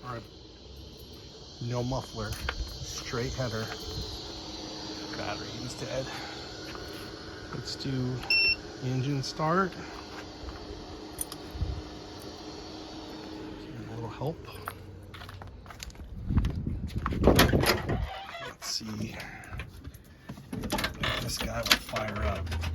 All right. No muffler, straight header. Battery is dead. Let's do engine start. Give it a little help. Let's see if this guy will fire up.